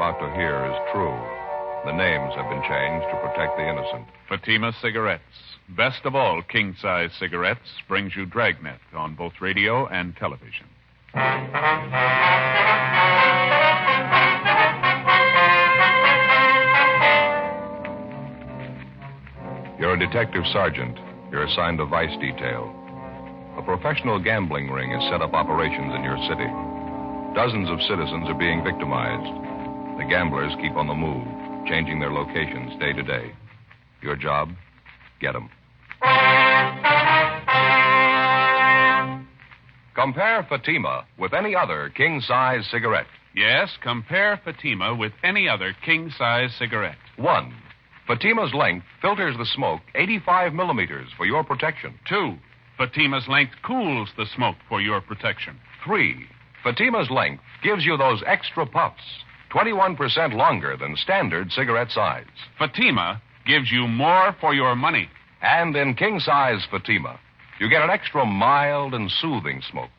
about to hear is true. The names have been changed to protect the innocent. Fatima Cigarettes. Best of all king-size cigarettes brings you Dragnet on both radio and television. You're a detective sergeant. You're assigned to vice detail. A professional gambling ring has set up operations in your city. Dozens of citizens are being victimized. The gamblers keep on the move, changing their locations day to day. Your job? Get them. Compare Fatima with any other king-size cigarette. Yes, compare Fatima with any other king-size cigarette. 1. Fatima's length filters the smoke 85 millimeters for your protection. 2. Fatima's length cools the smoke for your protection. 3. Fatima's length gives you those extra puffs, 21% longer than standard cigarette size. Fatima gives you more for your money. And in king-size Fatima, you get an extra mild and soothing smoke,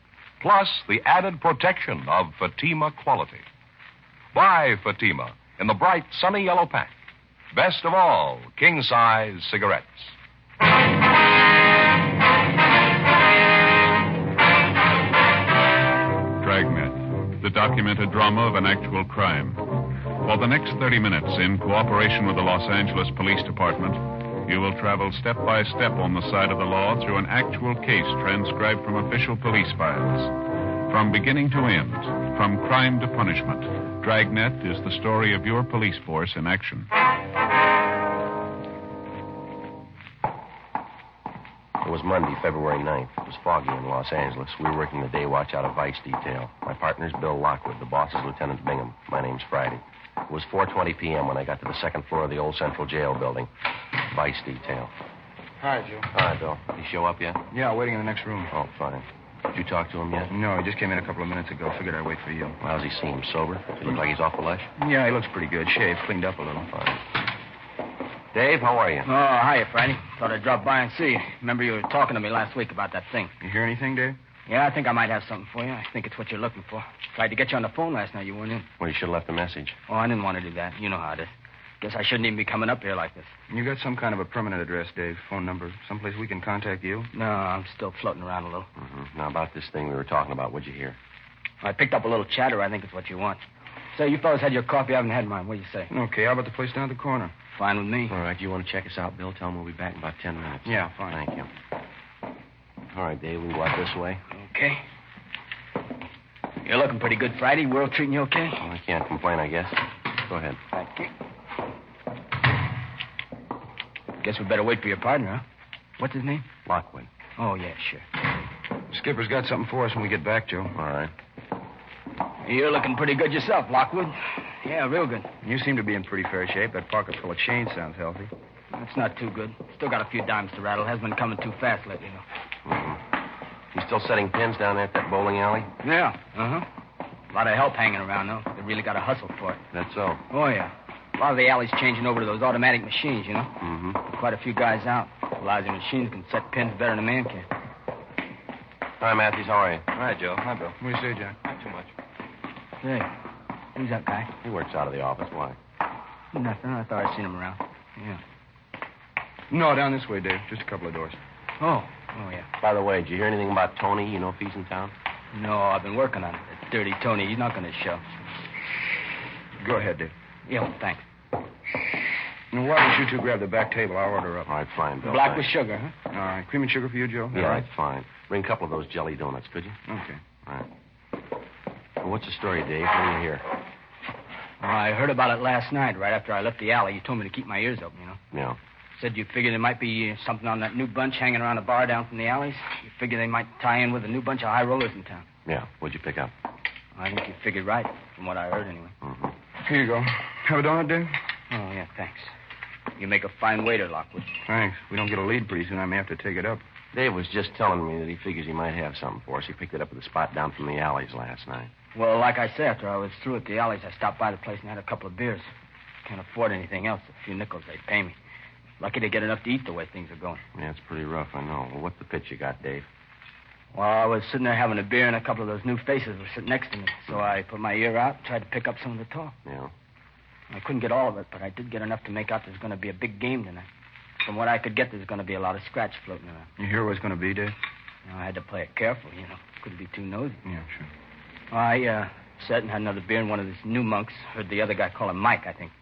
plus the added protection of Fatima quality. Buy Fatima in the bright, sunny yellow pack. Best of all, king-size cigarettes. Dragnet, the documented drama of an actual crime. For the next 30 minutes, in cooperation with the Los Angeles Police Department, you will travel step by step on the side of the law through an actual case transcribed from official police files. From beginning to end, from crime to punishment, Dragnet is the story of your police force in action. It was Monday, February 9th. It was foggy in Los Angeles. We were working the day watch out of vice detail. My partner's Bill Lockwood. The boss is Lieutenant Bingham. My name's Friday. It was 4:20 p.m. when I got to the second floor of the old Central Jail building. Vice detail. Hi, Joe. Hi, Bill. Did he show up yet? Yeah, waiting in the next room. Oh, fine. Did you talk to him yet? No, he just came in a couple of minutes ago. Figured I'd wait for you. How's he seem? Sober? Does he look like he's off the lush? Yeah, he looks pretty good. Shaved, cleaned up a little. Fine. Dave, how are you? Oh, hiya, Friday. Thought I'd drop by and see you. Remember you were talking to me last week about that thing. You hear anything, Dave? Yeah, I think I might have something for you. I think it's what you're looking for. Tried to get you on the phone last night. You weren't in. Well, you should have left a message. Oh, I didn't want to do that. You know how it is. Guess I shouldn't even be coming up here like this. You got some kind of a permanent address, Dave? Phone number? Someplace we can contact you? No, I'm still floating around a little. Mm-hmm. Now, about this thing we were talking about, what'd you hear? I picked up a little chatter. I think it's what you want. Say, you fellas had your coffee. I haven't had mine. What do you say? Okay, how about the place down at the corner? Fine with me. All right, you want to check us out, Bill? Tell him we'll be back in about 10 minutes. Yeah, fine. Thank you. All right, Dave, we can go out this way. Okay. You're looking pretty good, Friday. World treating you okay? Well, I can't complain, I guess. Go ahead. Thank you. Guess we better wait for your partner, huh? What's his name? Lockwood. Oh, yeah, sure. Skipper's got something for us when we get back, Joe. All right. You're looking pretty good yourself, Lockwood. Yeah, real good. You seem to be in pretty fair shape. That pocket full of change sounds healthy. That's not too good. Still got a few dimes to rattle. Hasn't been coming too fast lately, though. Mm-hmm. You still setting pins down there at that bowling alley? Yeah, uh-huh. A lot of help hanging around, though. They really got to hustle for it. That's so. Oh, yeah. A lot of the alley's changing over to those automatic machines, you know. Mm-hmm. Quite a few guys out. Lousy machines can set pins better than a man can. Hi, Matthews. How are you? Hi, Joe. Hi, Bill. What do you say, Jack? Not too much. Say, who's that guy? He works out of the office. Why? Nothing. I thought I'd seen him around. Yeah. No, down this way, Dave. Just a couple of doors. Oh, yeah. By the way, did you hear anything about Tony? You know if he's in town? No, I've been working on it. That dirty Tony, he's not going to show. Go ahead, Dave. Yeah, well, thanks. Now, why don't you two grab the back table? I'll order up. All right, fine, Bill. Black thanks. with sugar, huh? All right. Cream and sugar for you, Joe? Yeah, all right, fine. Bring a couple of those jelly donuts, could you? Okay. All right. Well, what's the story, Dave? What do you hear? I heard about it last night, right after I left the alley. You told me to keep my ears open, you know. Yeah. Said you figured there might be something on that new bunch hanging around the bar down from the alleys. You figure they might tie in with a new bunch of high rollers in town. Yeah. What'd you pick up? I think you figured right, from what I heard anyway. Mm-hmm. Here you go. Have a donut, Dave? Oh, yeah, thanks. You make a fine waiter, Lockwood. Thanks. We don't get a lead pretty soon. I may have to take it up. Dave was just telling me that he figures he might have something for us. He picked it up at the spot down from the alleys last night. Well, like I said, after I was through at the alleys, I stopped by the place and had a couple of beers. Can't afford anything else. A few nickels they'd pay me. Lucky to get enough to eat the way things are going. Yeah, it's pretty rough, I know. Well, what's the pitch you got, Dave? Well, I was sitting there having a beer, and a couple of those new faces were sitting next to me. So I put my ear out, tried to pick up some of the talk. Yeah. I couldn't get all of it, but I did get enough to make out there's going to be a big game tonight. From what I could get, there's going to be a lot of scratch floating around. You hear what it's going to be, Dave? I had to play it careful, Couldn't be too nosy. Yeah, sure. Well, I sat and had another beer, and one of these new monks heard the other guy call him Mike, I think.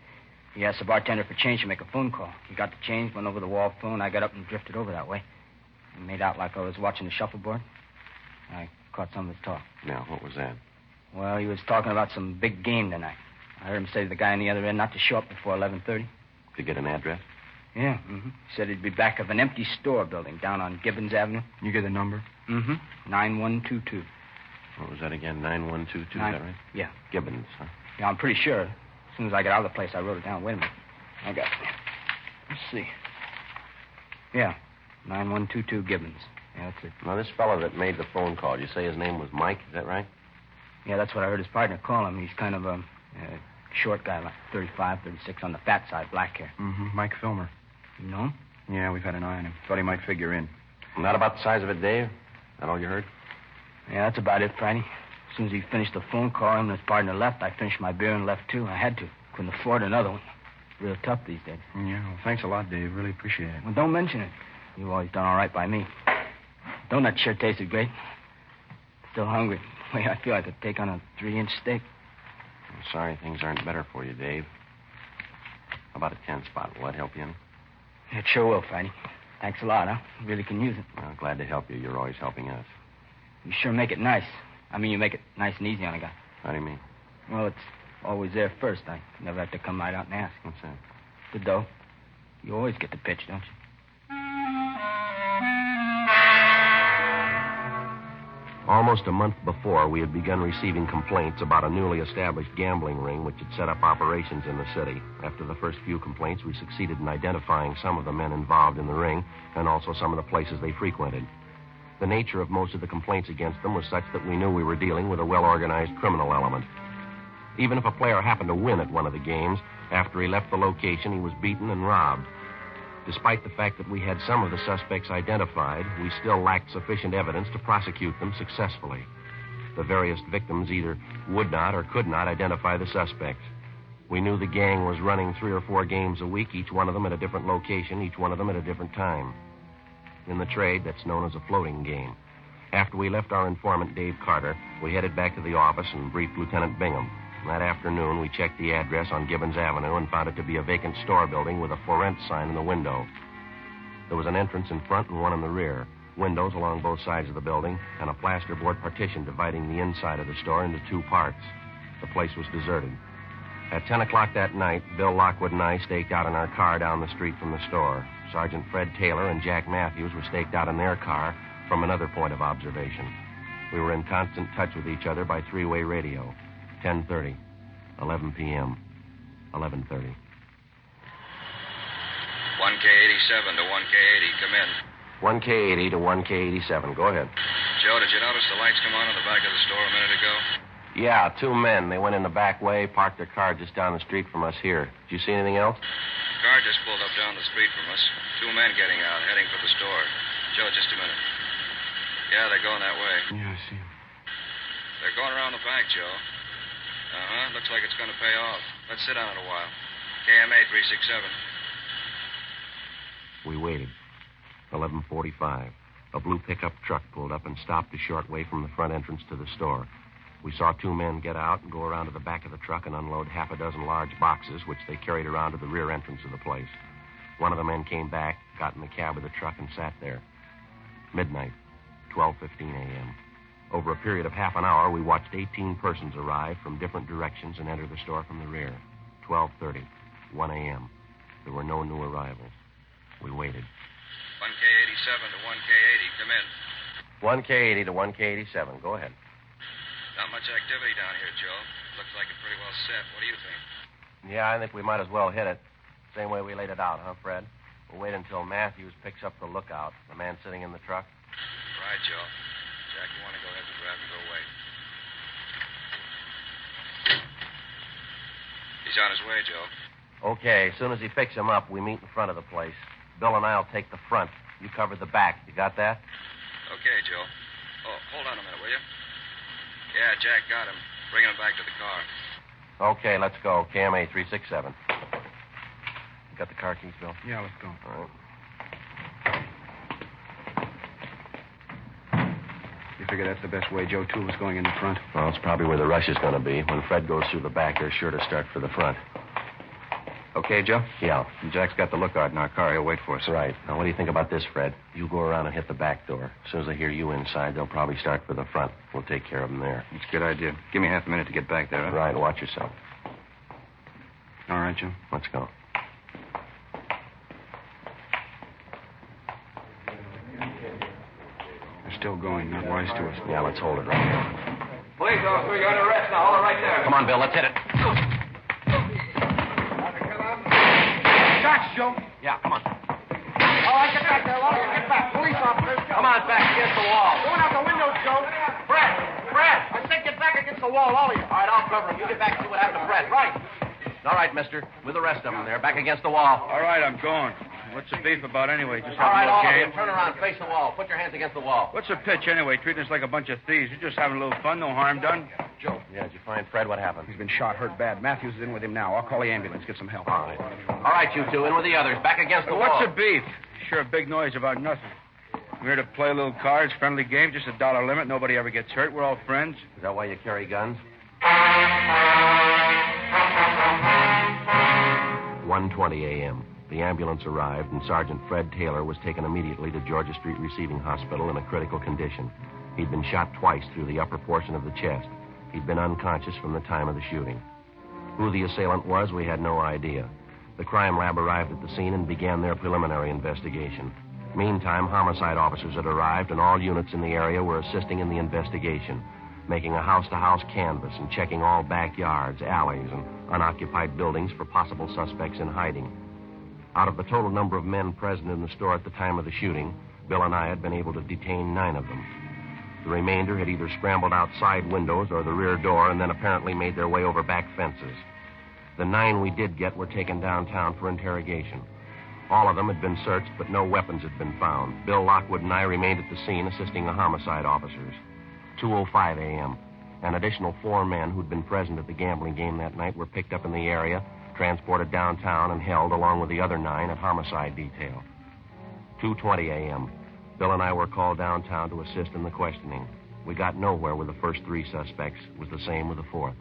He asked the bartender for change to make a phone call. He got the change, went over the wall phone. I got up and drifted over that way. I made out like I was watching the shuffleboard. I caught some of his talk. Now, what was that? Well, he was talking about some big game tonight. I heard him say to the guy on the other end not to show up before 11:30. To get an address? Yeah, He said he'd be back of an empty store building down on Gibbons Avenue. You get the number? 9122. What was that again? 9122, is that right? Yeah. Gibbons, huh? Yeah, I'm pretty sure. As soon as I got out of the place, I wrote it down. Wait a minute. I got it. Let's see. Yeah, 9122 Gibbons. Yeah, that's it. Now, this fellow that made the phone call, you say his name was Mike, is that right? Yeah, that's what I heard his partner call him. He's kind of a short guy, like 35, 36, on the fat side, black hair. Mike Filmer. You know him? Yeah, we've had an eye on him. Thought he might figure in. Not about the size of it, Dave? That all you heard? Yeah, that's about it, Friday. As soon as he finished the phone call, him and his partner left. I finished my beer and left, too. I had to. Couldn't afford another one. Real tough these days. Yeah, well, thanks a lot, Dave. Really appreciate it. Well, don't mention it. You've always done all right by me. Donut sure tasted great. Still hungry. The way I feel, I could take on a 3-inch steak. I'm sorry things aren't better for you, Dave. How about a 10 spot? Will that help you any? It sure will, Friday. Thanks a lot, huh? Really can use it. Well, glad to help you. You're always helping us. You sure make it nice. I mean, you make it nice and easy on a guy. How do you mean? Well, it's always there first. I never have to come right out and ask. What's that? The dough. You always get the pitch, don't you? Almost a month before, we had begun receiving complaints about a newly established gambling ring which had set up operations in the city. After the first few complaints, we succeeded in identifying some of the men involved in the ring and also some of the places they frequented. The nature of most of the complaints against them was such that we knew we were dealing with a well-organized criminal element. Even if a player happened to win at one of the games, after he left the location, he was beaten and robbed. Despite the fact that we had some of the suspects identified, we still lacked sufficient evidence to prosecute them successfully. The various victims either would not or could not identify the suspects. We knew the gang was running 3 or 4 games a week, each one of them at a different location, each one of them at a different time. In the trade, that's known as a floating game. After we left our informant, Dave Carter, we headed back to the office and briefed Lieutenant Bingham. That afternoon, we checked the address on Gibbons Avenue and found it to be a vacant store building with a for rent sign in the window. There was an entrance in front and one in the rear, windows along both sides of the building, and a plasterboard partition dividing the inside of the store into 2 parts. The place was deserted. At 10 o'clock that night, Bill Lockwood and I staked out in our car down the street from the store. Sergeant Fred Taylor and Jack Matthews were staked out in their car from another point of observation. We were in constant touch with each other by 3-way radio. 10:30, 11 p.m., 11:30. 1K87 to 1K80, come in. 1K80 to 1K87, go ahead. Joe, did you notice the lights come on in the back of the store a minute ago? Yeah, 2 men. They went in the back way, parked their car just down the street from us here. Did you see anything else? The car just pulled up down the street from us. 2 men getting out, heading for the store. Joe, just a minute. Yeah, they're going that way. Yeah, I see him. They're going around the back, Joe. Looks like it's going to pay off. Let's sit on it a while. KMA 367. We waited. 11:45. A blue pickup truck pulled up and stopped a short way from the front entrance to the store. We saw 2 men get out and go around to the back of the truck and unload half a dozen large boxes, which they carried around to the rear entrance of the place. One of the men came back, got in the cab of the truck, and sat there. Midnight, 12:15 a.m. Over a period of half an hour, we watched 18 persons arrive from different directions and enter the store from the rear. 12:30, 1 a.m. There were no new arrivals. We waited. 1K87 to 1K80, come in. 1K80 to 1K87, go ahead. Not much activity down here, Joe. Looks like it's pretty well set. What do you think? Yeah, I think we might as well hit it. Same way we laid it out, huh, Fred? We'll wait until Matthews picks up the lookout, the man sitting in the truck. Right, Joe. Jack, you want to go ahead and grab and go wait. He's on his way, Joe. Okay, as soon as he picks him up, we meet in front of the place. Bill and I'll take the front. You cover the back. You got that? Okay, Joe. Oh, hold on a minute, will you? Yeah, Jack got him. Bring him back to the car. Okay, let's go. KMA 367. You got the car keys, Bill? Yeah, let's go. All right. You figure that's the best way Joe Toole was going in the front? Well, it's probably where the rush is going to be. When Fred goes through the back, they're sure to start for the front. Okay, Joe? Yeah. Jack's got the lookout in our car. He'll wait for us. Right. Now, what do you think about this, Fred? You go around and hit the back door. As soon as they hear you inside, they'll probably start for the front. We'll take care of them there. It's a good idea. Give me half a minute to get back there, huh? Right. Watch yourself. All right, Joe. Let's go. They're still going. Not wise to us. Yeah, let's hold it right there. Police officer, you're under arrest now. Hold it right there. Come on, Bill. Let's hit it. Shots, Joe. Yeah, come on. All right, get back there, Walter. Get back. Police officers. Come on, back against the wall. Going out the windows, Joe. Fred! I said get back against the wall, all of you. All right, I'll cover him. You get back and see what happened to Fred. Right. All right, mister. With the rest of them, they're back against the wall. All right, I'm going. What's the beef about anyway? Just All right, having a all little of you. game? Turn around. Face the wall. Put your hands against the wall. What's the pitch anyway? Treating us like a bunch of thieves. You're just having a little fun. No harm done. Joe. Yeah, did you find Fred? What happened? He's been shot, hurt bad. Matthews is in with him now. I'll call the ambulance. Get some help. All right. All right, you two. In with the others. Back against the wall. What's the beef? Sure a big noise about nothing. We're here to play a little cards, friendly game, just $1 limit. Nobody ever gets hurt. We're all friends. Is that why you carry guns? 1:20 a.m. The ambulance arrived, and Sergeant Fred Taylor was taken immediately to Georgia Street Receiving Hospital in a critical condition. He'd been shot twice through the upper portion of the chest. He'd been unconscious from the time of the shooting. Who the assailant was, we had no idea. The crime lab arrived at the scene and began their preliminary investigation. Meantime, homicide officers had arrived, and all units in the area were assisting in the investigation, making a house-to-house canvass and checking all backyards, alleys, and unoccupied buildings for possible suspects in hiding. Out of the total number of men present in the store at the time of the shooting, Bill and I had been able to detain 9 of them. The remainder had either scrambled out side windows or the rear door and then apparently made their way over back fences. The 9 we did get were taken downtown for interrogation. All of them had been searched, but no weapons had been found. Bill Lockwood and I remained at the scene assisting the homicide officers. 2:05 a.m. An additional 4 men who'd been present at the gambling game that night were picked up in the area, transported downtown, and held along with the other 9 at homicide detail. 2:20 a.m. Bill and I were called downtown to assist in the questioning. We got nowhere with the first 3 suspects. It was the same with the 4th.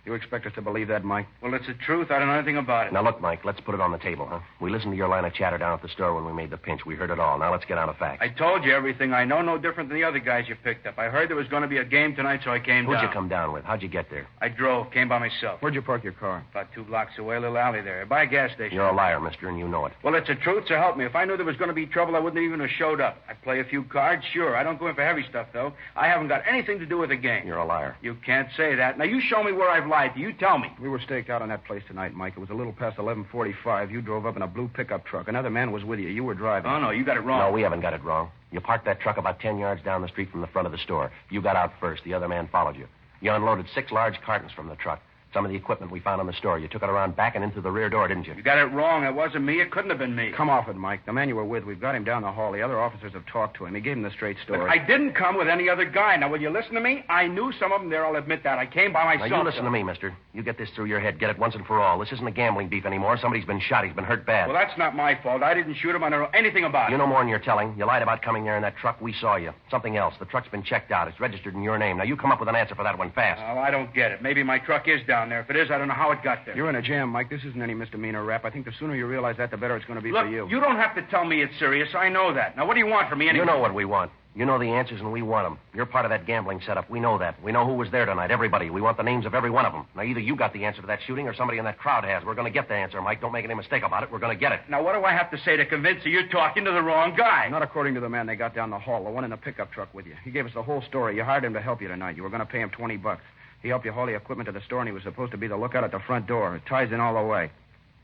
You expect us to believe that, Mike? Well, it's the truth. I don't know anything about it. Now, look, Mike, let's put it on the table, huh? We listened to your line of chatter down at the store when we made the pinch. We heard it all. Now, let's get on to facts. I told you everything I know, no different than the other guys you picked up. I heard there was going to be a game tonight, so I came down. Who'd you come down with? How'd you get there? I drove, came by myself. Where'd you park your car? About 2 blocks away, a little alley there. By a gas station. You're a liar, mister, and you know it. Well, it's the truth, so help me. If I knew there was going to be trouble, I wouldn't even have showed up. I play a few cards, sure. I don't go in for heavy stuff, though. I haven't got anything to do with the game. You're a liar. You can't say that. Now, you show me where I've lied to you. Tell me. We were staked out on that place tonight, Mike. It was a little past 11:45. You drove up in a blue pickup truck. Another man was with you. You were driving. Oh, no, you got it wrong. No, we haven't got it wrong. You parked that truck about 10 yards down the street from the front of the store. You got out first. The other man followed you. You unloaded 6 large cartons from the truck. Some of the equipment we found on the store. You took it around back and into the rear door, didn't you? You got it wrong. It wasn't me. It couldn't have been me. Come off it, Mike. The man you were with, we've got him down the hall. The other officers have talked to him. He gave him the straight story. But I didn't come with any other guy. Now, will you listen to me? I knew some of them there. I'll admit that. I came by myself. Now, you listen to me, mister. You get this through your head. Get it once and for all. This isn't a gambling beef anymore. Somebody's been shot. He's been hurt bad. Well, that's not my fault. I didn't shoot him. I don't know anything about it. You know more than you're telling. You lied about coming there in that truck. We saw you. Something else. The truck's been checked out. It's registered in your name. Now, you come up with an answer for that one fast. Oh, I don't get it. Maybe my truck is down there. If it is, I don't know how it got there. You're in a jam, Mike. This isn't any misdemeanor rap. I think the sooner you realize that, the better it's going to be Look, for you. You don't have to tell me it's serious. I know that. Now, what do you want from me anyway? You know what we want. You know the answers, and we want them. You're part of that gambling setup. We know that. We know who was there tonight. Everybody. We want the names of every one of them. Now, either you got the answer to that shooting or somebody in that crowd has. We're going to get the answer, Mike. Don't make any mistake about it. We're going to get it. Now, what do I have to say to convince you you're talking to the wrong guy? Not according to the man they got down the hall, the one in the pickup truck with you. He gave us the whole story. You hired him to help you tonight. You were going to pay him $20. He helped you haul the equipment to the store, and he was supposed to be the lookout at the front door. It ties in all the way.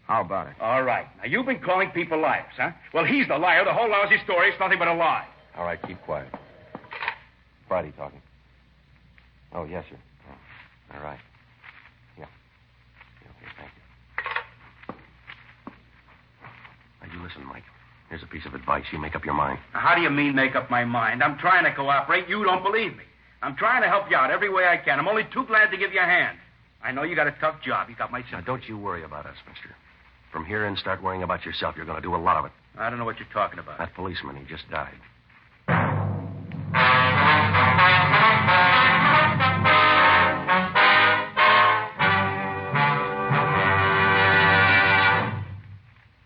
How about it? All right. Now, you've been calling people liars, huh? Well, he's the liar. The whole lousy story is nothing but a lie. All right, keep quiet. Friday talking. Oh, yes, sir. Oh, all right. Yeah. Okay, thank you. Now, you listen, Mike. Here's a piece of advice. You make up your mind. Now, how do you mean make up my mind? I'm trying to cooperate. You don't believe me. I'm trying to help you out every way I can. I'm only too glad to give you a hand. I know you got a tough job. You got my Now, sympathy. don't you worry about us, mister. From here in, start worrying about yourself. You're going to do a lot of it. I don't know what you're talking about. That policeman, he just died.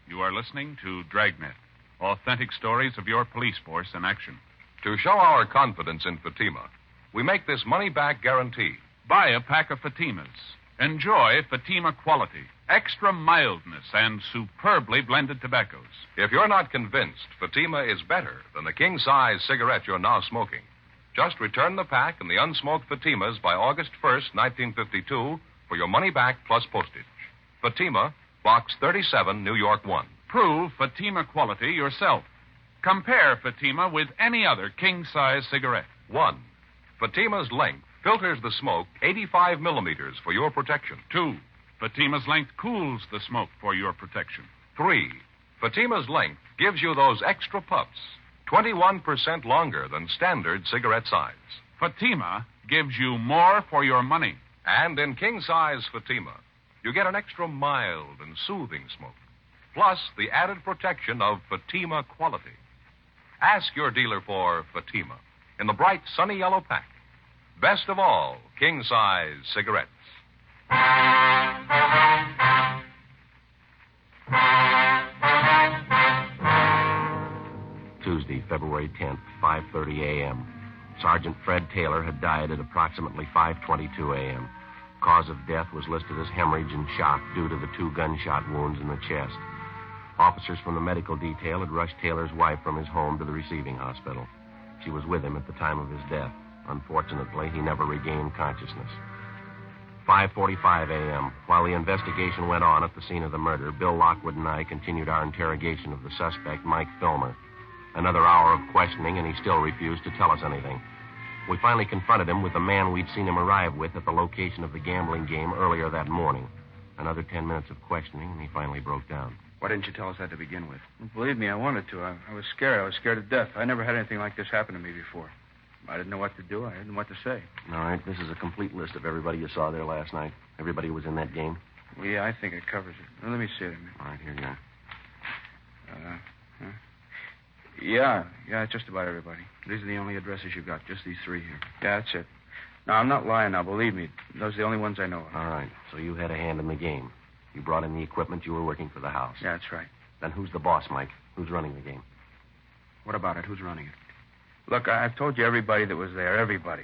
You are listening to Dragnet, authentic stories of your police force in action. To show our confidence in Fatima, we make this money-back guarantee. Buy a pack of Fatimas. Enjoy Fatima quality, extra mildness, and superbly blended tobaccos. If you're not convinced Fatima is better than the king-size cigarette you're now smoking, just return the pack and the unsmoked Fatimas by August 1st, 1952, for your money back plus postage. Fatima, Box 37, New York 1. Prove Fatima quality yourself. Compare Fatima with any other king-size cigarette. 1. Fatima's length filters the smoke 85 millimeters for your protection. 2. Fatima's length cools the smoke for your protection. 3. Fatima's length gives you those extra puffs, 21% longer than standard cigarette size. Fatima gives you more for your money. And in king-size Fatima, you get an extra mild and soothing smoke, plus the added protection of Fatima quality. Ask your dealer for Fatima in the bright sunny yellow pack. Best of all, king-size cigarettes. Tuesday, February 10th, 5:30 a.m. Sergeant Fred Taylor had died at approximately 5:22 a.m. Cause of death was listed as hemorrhage and shock due to the 2 gunshot wounds in the chest. Officers from the medical detail had rushed Taylor's wife from his home to the receiving hospital. She was with him at the time of his death. Unfortunately, he never regained consciousness. 5:45 a.m. While the investigation went on at the scene of the murder, Bill Lockwood and I continued our interrogation of the suspect, Mike Filmer. Another hour of questioning, and he still refused to tell us anything. We finally confronted him with the man we'd seen him arrive with at the location of the gambling game earlier that morning. Another 10 minutes of questioning, and he finally broke down. Why didn't you tell us that to begin with? Believe me, I wanted to. I was scared. I was scared to death. I never had anything like this happen to me before. I didn't know what to do. I didn't know what to say. All right, this is a complete list of everybody you saw there last night. Everybody who was in that game. Well, yeah, I think it covers it. Well, let me see it. All right, here you are. Yeah, just about everybody. These are the only addresses you got, just these 3 here. Yeah, that's it. No, I'm not lying now, believe me. Those are the only ones I know of. All right, so you had a hand in the game. You brought in the equipment. You were working for the house. Yeah, that's right. Then who's the boss, Mike? Who's running the game? What about it? Who's running it? Look, I've told you everybody that was there, everybody.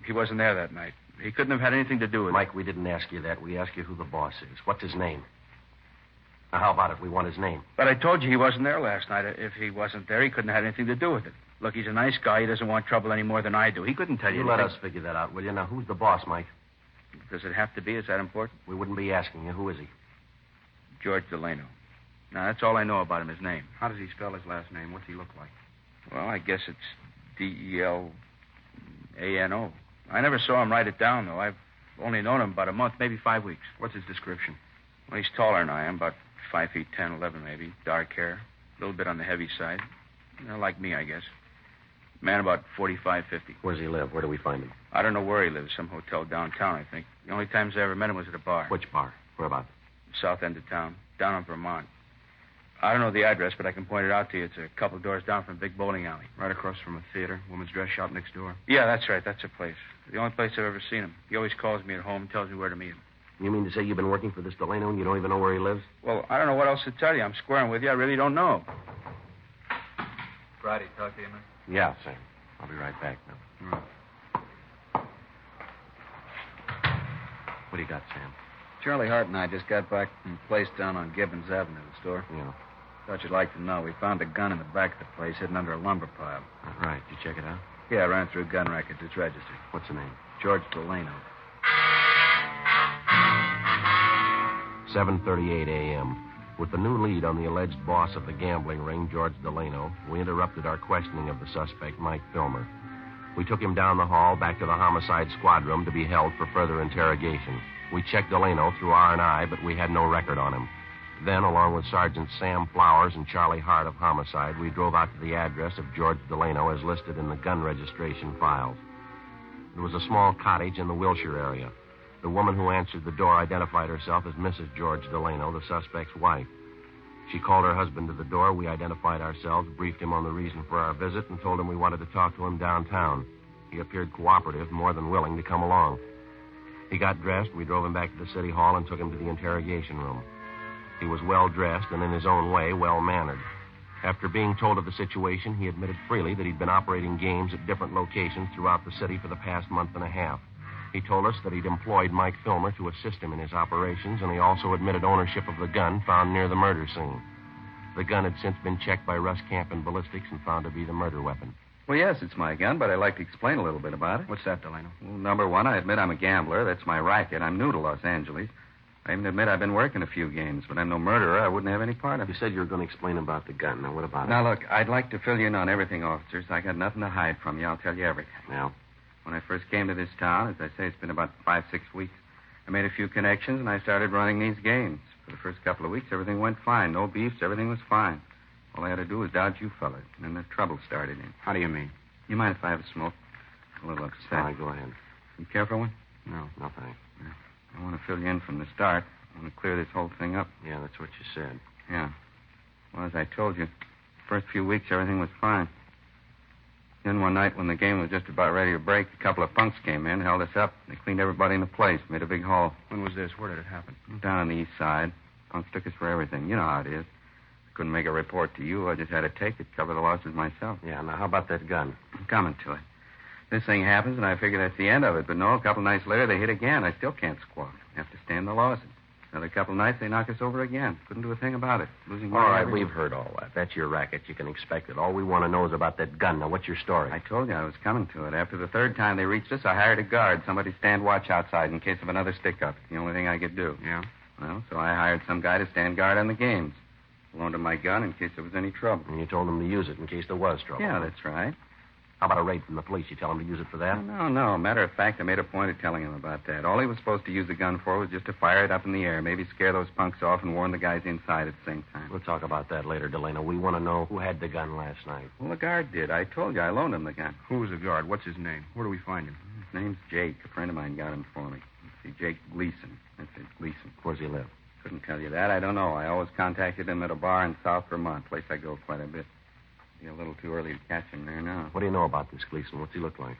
He wasn't there that night. He couldn't have had anything to do with it. Mike, we didn't ask you that. We asked you who the boss is. What's his name? Now, how about it? We want his name. But I told you he wasn't there last night. If he wasn't there, he couldn't have had anything to do with it. Look, he's a nice guy. He doesn't want trouble any more than I do. He couldn't tell you You let anything. us figure that out, will you? Now, who's the boss, Mike? Does it have to be? Is that important? We wouldn't be asking you. Who is he? George Delano. Now, that's all I know about him, his name. How does he spell his last name? What's he look like? Well, I guess it's Delano. I never saw him write it down, though. I've only known him about a month, maybe 5 weeks. What's his description? Well, he's taller than I am, about 5 feet 10, 11 maybe. Dark hair, a little bit on the heavy side. Like me, I guess. Man about 45, 50. Where does he live? Where do we find him? I don't know where he lives. Some hotel downtown, I think. The only times I ever met him was at a bar. Which bar? Where about? South end of town, down in Vermont. I don't know the address, but I can point it out to you. It's a couple doors down from a big bowling alley. Right across from a theater, woman's dress shop next door. Yeah, that's right. That's a place. The only place I've ever seen him. He always calls me at home and tells me where to meet him. You mean to say you've been working for this Delano and you don't even know where he lives? Well, I don't know what else to tell you. I'm squaring with you. I really don't know. Friday, talk to you, man. Yeah, Sam. I'll be right back now. Right. What do you got, Sam? Charlie Hart and I just got back from a place down on Gibbons Avenue, the store. Yeah. Thought you'd like to know. We found a gun in the back of the place hidden under a lumber pile. Right. Did you check it out? Yeah, I ran through gun records. It's registered. What's the name? George Delano. 7:38 a.m. With the new lead on the alleged boss of the gambling ring, George Delano, we interrupted our questioning of the suspect, Mike Filmer. We took him down the hall back to the homicide squad room to be held for further interrogation. We checked Delano through R&I, but we had no record on him. Then, along with Sergeants Sam Flowers and Charlie Hart of Homicide, we drove out to the address of George Delano as listed in the gun registration files. It was a small cottage in the Wilshire area. The woman who answered the door identified herself as Mrs. George Delano, the suspect's wife. She called her husband to the door. We identified ourselves, briefed him on the reason for our visit, and told him we wanted to talk to him downtown. He appeared cooperative, more than willing to come along. He got dressed. We drove him back to the city hall and took him to the interrogation room. He was well-dressed and, in his own way, well-mannered. After being told of the situation, he admitted freely that he'd been operating games at different locations throughout the city for the past month and a half. He told us that he'd employed Mike Filmer to assist him in his operations, and he also admitted ownership of the gun found near the murder scene. The gun had since been checked by Russ Camp and ballistics and found to be the murder weapon. Well, yes, it's my gun, but I'd like to explain a little bit about it. What's that, Delano? Well, number one, I admit I'm a gambler. That's my racket. I'm new to Los Angeles. I even admit I've been working a few games, but I'm no murderer. I wouldn't have any part of it. You said you were going to explain about the gun. Now, what about it? Now, look, I'd like to fill you in on everything, officers. I got nothing to hide from you. I'll tell you everything. Yeah? When I first came to this town, as I say, it's been about 5-6 weeks, I made a few connections, and I started running these games. For the first couple of weeks, everything went fine. No beefs, everything was fine. All I had to do was dodge you fellas, and then the trouble started in. How do you mean? You mind if I have a smoke? A little upset. All right, go ahead. You care for one? No, thanks. I want to fill you in from the start. I want to clear this whole thing up. Yeah, that's what you said. Yeah. Well, as I told you, the first few weeks, everything was fine. Then one night when the game was just about ready to break, a couple of punks came in, held us up. They cleaned everybody in the place, made a big haul. When was this? Where did it happen? Down on the east side. Punks took us for everything. You know how it is. I couldn't make a report to you. I just had to take it, cover the losses myself. Yeah, now how about that gun? I'm coming to it. This thing happens, and I figure that's the end of it. But no, a couple of nights later, they hit again. I still can't squawk. I have to stand the losses. Another couple of nights, they knock us over again. Couldn't do a thing about it. Losing money. All right, every we've heard all that. That's your racket. You can expect it. All we want to know is about that gun. Now, what's your story? I told you I was coming to it. After the third time they reached us, I hired a guard. Somebody stand watch outside in case of another stick-up. It's the only thing I could do. Yeah? Well, so I hired some guy to stand guard on the games. Loaned him my gun in case there was any trouble. And you told him to use it in case there was trouble. Yeah, that's right. How about a raid from the police? You tell him to use it for that? No. Matter of fact, I made a point of telling him about that. All he was supposed to use the gun for was just to fire it up in the air, maybe scare those punks off and warn the guys inside at the same time. We'll talk about that later, Delano. We want to know who had the gun last night. Well, the guard did. I told you I loaned him the gun. Who was the guard? What's his name? Where do we find him? His name's Jake. A friend of mine got him for me. Let's see, Jake Gleason. That's it, Gleason. Where's he live? Couldn't tell you that. I don't know. I always contacted him at a bar in South Vermont, place I go quite a bit. Be a little too early to catch him there now. What do you know about this Gleason? What's he look like?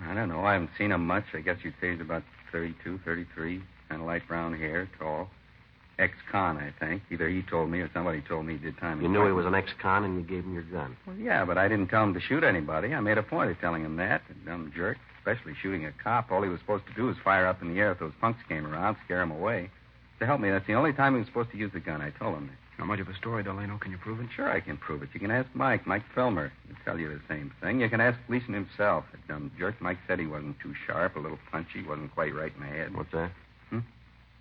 I don't know. I haven't seen him much. I guess you'd say he's about 32, 33, kind of light brown hair, tall. Ex-con, I think. Either he told me or somebody told me he did time. You knew he was an ex-con and you gave him your gun. Well, yeah, but I didn't tell him to shoot anybody. I made a point of telling him that. A dumb jerk, especially shooting a cop. All he was supposed to do was fire up in the air if those punks came around, scare him away. To help me, that's the only time he was supposed to use the gun. I told him that. Not much of a story, Delano. Can you prove it? Sure, I can prove it. You can ask Mike Filmer. He'll tell you the same thing. You can ask Gleason himself. That dumb jerk. Mike said he wasn't too sharp, a little punchy, wasn't quite right in the head. What's that?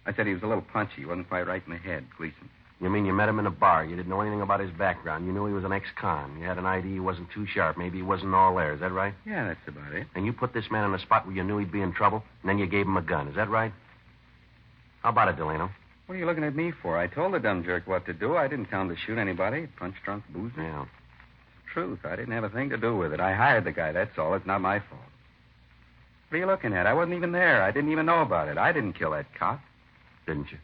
I said he was a little punchy, wasn't quite right in the head, Gleason. You mean you met him in a bar. You didn't know anything about his background. You knew he was an ex-con. You had an idea he wasn't too sharp. Maybe he wasn't all there. Is that right? Yeah, that's about it. And you put this man in a spot where you knew he'd be in trouble, and then you gave him a gun. Is that right? How about it, Delano? What are you looking at me for? I told the dumb jerk what to do. I didn't tell him to shoot anybody. Punch drunk boozer. Yeah. It's the truth. I didn't have a thing to do with it. I hired the guy, that's all. It's not my fault. What are you looking at? I wasn't even there. I didn't even know about it. I didn't kill that cop. Didn't you?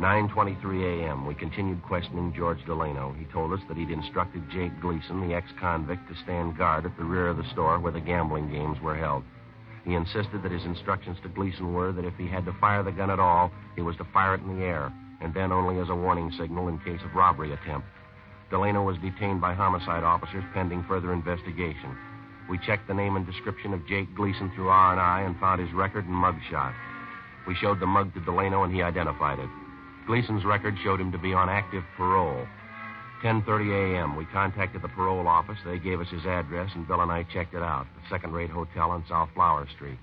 9:23 a.m. We continued questioning George Delano. He told us that he'd instructed Jake Gleason, the ex-convict, to stand guard at the rear of the store where the gambling games were held. He insisted that his instructions to Gleason were that if he had to fire the gun at all, he was to fire it in the air, and then only as a warning signal in case of robbery attempt. Delano was detained by homicide officers pending further investigation. We checked the name and description of Jake Gleason through R&I and found his record and mug shot. We showed the mug to Delano, and he identified it. Gleason's record showed him to be on active parole. 10:30 a.m., we contacted the parole office. They gave us his address, and Bill and I checked it out, a second-rate hotel on South Flower Street.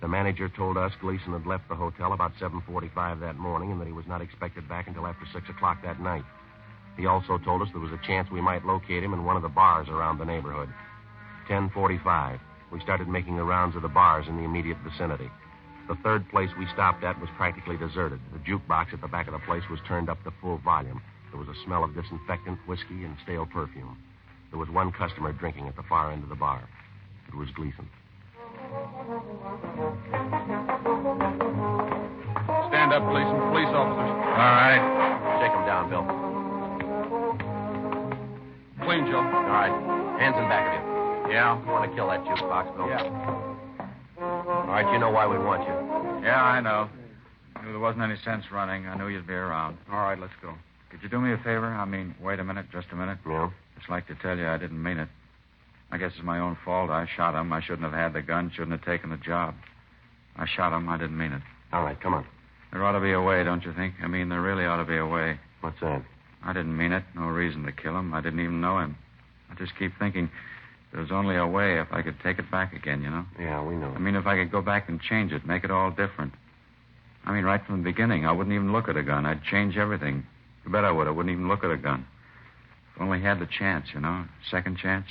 The manager told us Gleason had left the hotel about 7:45 that morning and that he was not expected back until after 6 o'clock that night. He also told us there was a chance we might locate him in one of the bars around the neighborhood. 10:45, we started making the rounds of the bars in the immediate vicinity. The third place we stopped at was practically deserted. The jukebox at the back of the place was turned up to full volume. There was a smell of disinfectant, whiskey, and stale perfume. There was one customer drinking at the far end of the bar. It was Gleason. Stand up, Gleason. Police officers. All right. Shake him down, Bill. Clean, Joe. All right. Hands in back of you. Yeah? You want to kill that jukebox, Bill? Yeah. All right, you know why we want you. Yeah, I know. Knew there wasn't any sense running. I knew you'd be around. All right, let's go. Could you do me a favor? I mean, wait a minute, just a minute. Yeah? Just like to tell you I didn't mean it. I guess it's my own fault. I shot him. I shouldn't have had the gun, shouldn't have taken the job. I shot him. I didn't mean it. All right, come on. There ought to be a way, don't you think? I mean, there really ought to be a way. What's that? I didn't mean it. No reason to kill him. I didn't even know him. I just keep thinking there's only a way if I could take it back again, you know? Yeah, we know. I mean, if I could go back and change it, make it all different. I mean, right from the beginning, I wouldn't even look at a gun. I'd change everything. You bet I would. I wouldn't even look at a gun. If I only had the chance, you know? Second chance.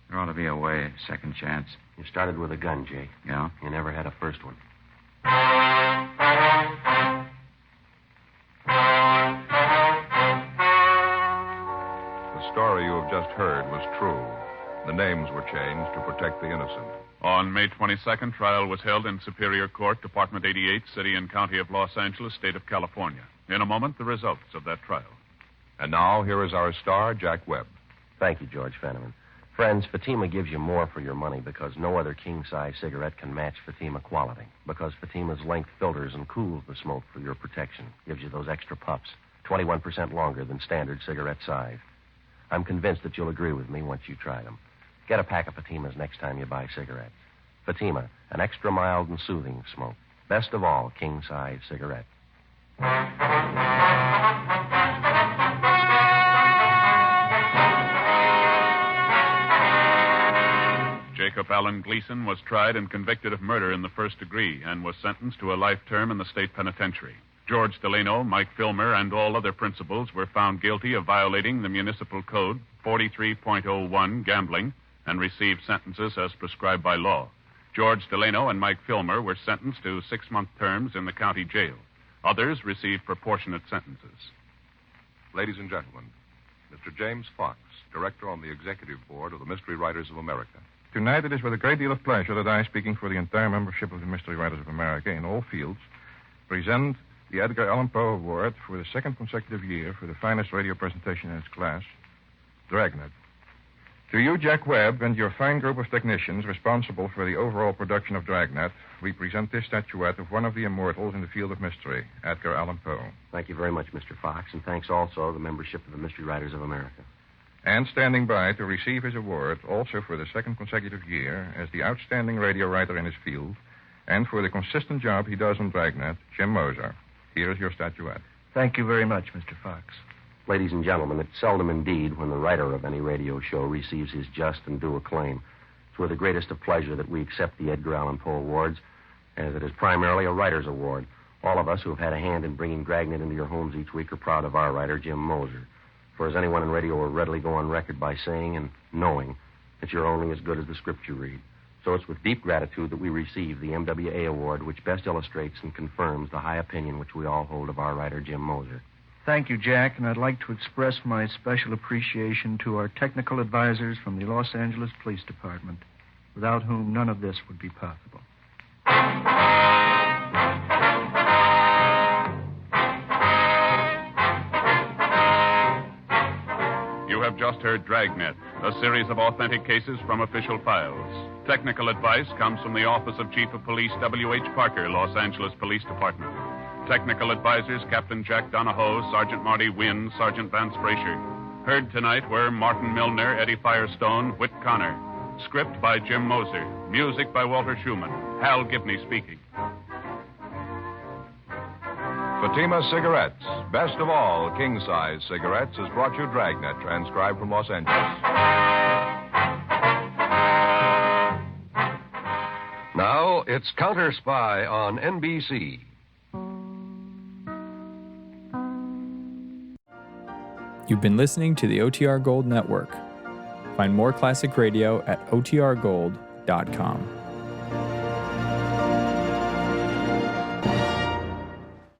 There ought to be a way, second chance. You started with a gun, Jay. Yeah? You never had a first one. The story you have just heard was true. The names were changed to protect the innocent. On May 22nd, trial was held in Superior Court, Department 88, City and County of Los Angeles, State of California. In a moment, the results of that trial. And now, here is our star, Jack Webb. Thank you, George Fenneman. Friends, Fatima gives you more for your money because no other king-size cigarette can match Fatima quality. Because Fatima's length filters and cools the smoke for your protection. Gives you those extra puffs, 21% longer than standard cigarette size. I'm convinced that you'll agree with me once you try them. Get a pack of Fatimas next time you buy cigarettes. Fatima, an extra mild and soothing smoke. Best of all, king-size cigarette. Jacob Allen Gleason was tried and convicted of murder in the first degree and was sentenced to a life term in the state penitentiary. George Delano, Mike Filmer, and all other principals were found guilty of violating the municipal code 43.01, gambling, and received sentences as prescribed by law. George Delano and Mike Filmer were sentenced to 6-month terms in the county jail. Others received proportionate sentences. Ladies and gentlemen, Mr. James Fox, director on the executive board of the Mystery Writers of America. Tonight it is with a great deal of pleasure that I, speaking for the entire membership of the Mystery Writers of America in all fields, present the Edgar Allan Poe Award for the second consecutive year for the finest radio presentation in its class, Dragnet. To you, Jack Webb, and your fine group of technicians responsible for the overall production of Dragnet, we present this statuette of one of the immortals in the field of mystery, Edgar Allan Poe. Thank you very much, Mr. Fox, and thanks also to the membership of the Mystery Writers of America. And standing by to receive his award also for the second consecutive year as the outstanding radio writer in his field and for the consistent job he does on Dragnet, Jim Moser. Here is your statuette. Thank you very much, Mr. Fox. Ladies and gentlemen, it's seldom indeed when the writer of any radio show receives his just and due acclaim. It's with the greatest of pleasure that we accept the Edgar Allan Poe Awards, as it is primarily a writer's award. All of us who have had a hand in bringing Dragnet into your homes each week are proud of our writer, Jim Moser. For as anyone in radio will readily go on record by saying and knowing that you're only as good as the script you read. So it's with deep gratitude that we receive the MWA Award, which best illustrates and confirms the high opinion which we all hold of our writer, Jim Moser. Thank you, Jack, and I'd like to express my special appreciation to our technical advisors from the Los Angeles Police Department, without whom none of this would be possible. You have just heard Dragnet, a series of authentic cases from official files. Technical advice comes from the Office of Chief of Police W.H. Parker, Los Angeles Police Department. Technical advisors Captain Jack Donahoe, Sergeant Marty Wynn, Sergeant Vance Brasher. Heard tonight were Martin Milner, Eddie Firestone, Whit Connor. Script by Jim Moser. Music by Walter Schumann. Hal Gibney speaking. Fatima Cigarettes, best of all king-size cigarettes, has brought you Dragnet, transcribed from Los Angeles. Now it's Counter Spy on NBC. You've been listening to the OTR Gold Network. Find more classic radio at otrgold.com.